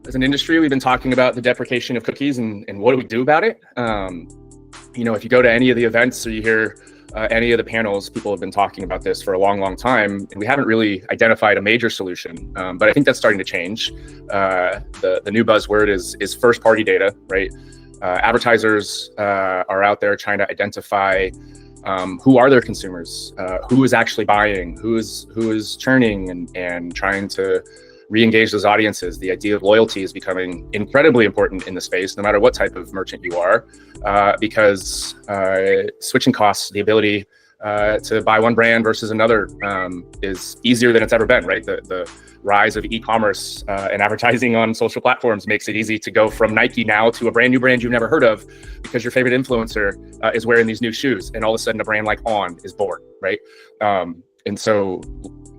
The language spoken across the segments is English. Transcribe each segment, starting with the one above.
as an industry, we've been talking about the deprecation of cookies and what do we do about it. If you go to any of the events or you hear any of the panels, people have been talking about this for a long time, and we haven't really identified a major solution. But I think that's starting to change. The new buzzword is first-party data, right? Advertisers are out there trying to identify who are their consumers, who is actually buying, who is churning, and trying to re-engage those audiences. The idea of loyalty is becoming incredibly important in the space, no matter what type of merchant you are, because switching costs, the ability to buy one brand versus another is easier than it's ever been, right? The rise of e-commerce and advertising on social platforms makes it easy to go from Nike now to a brand new brand you've never heard of because your favorite influencer is wearing these new shoes, and all of a sudden a brand like On is born, right? And so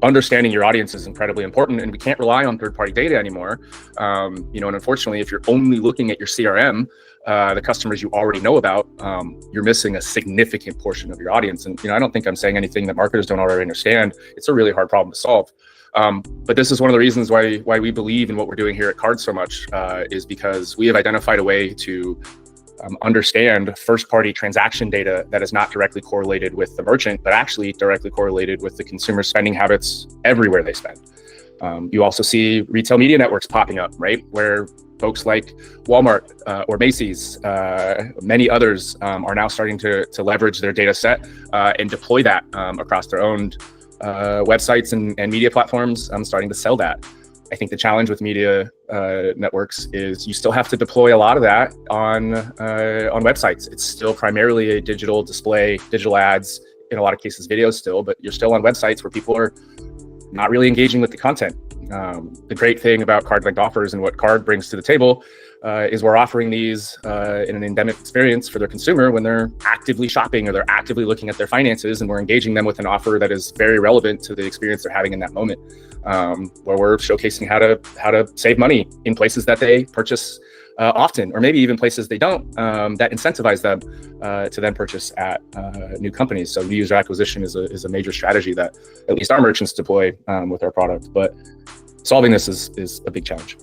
understanding your audience is incredibly important, and we can't rely on third-party data anymore. And unfortunately, if you're only looking at your CRM, the customers you already know about, you're missing a significant portion of your audience. And I don't think I'm saying anything that marketers don't already understand. It's a really hard problem to solve. But this is one of the reasons why we believe in what we're doing here at Card so much, is because we have identified a way to understand first-party transaction data that is not directly correlated with the merchant, but actually directly correlated with the consumer spending habits everywhere they spend. You also see retail media networks popping up, right? Where folks like Walmart or Macy's, many others are now starting to leverage their data set and deploy that across their own websites and media platforms, starting to sell that. I think the challenge with media networks is you still have to deploy a lot of that on websites. It's still primarily a digital display, digital ads, in a lot of cases videos still, but you're still on websites where people are not really engaging with the content. The great thing about card-linked offers and what Card brings to the table is we're offering these in an endemic experience for their consumer when they're actively shopping or they're actively looking at their finances, and we're engaging them with an offer that is very relevant to the experience they're having in that moment, where we're showcasing how to save money in places that they purchase often, or maybe even places they don't, that incentivize them to then purchase at new companies. So new user acquisition is a major strategy that at least our merchants deploy with our product, but solving this is a big challenge.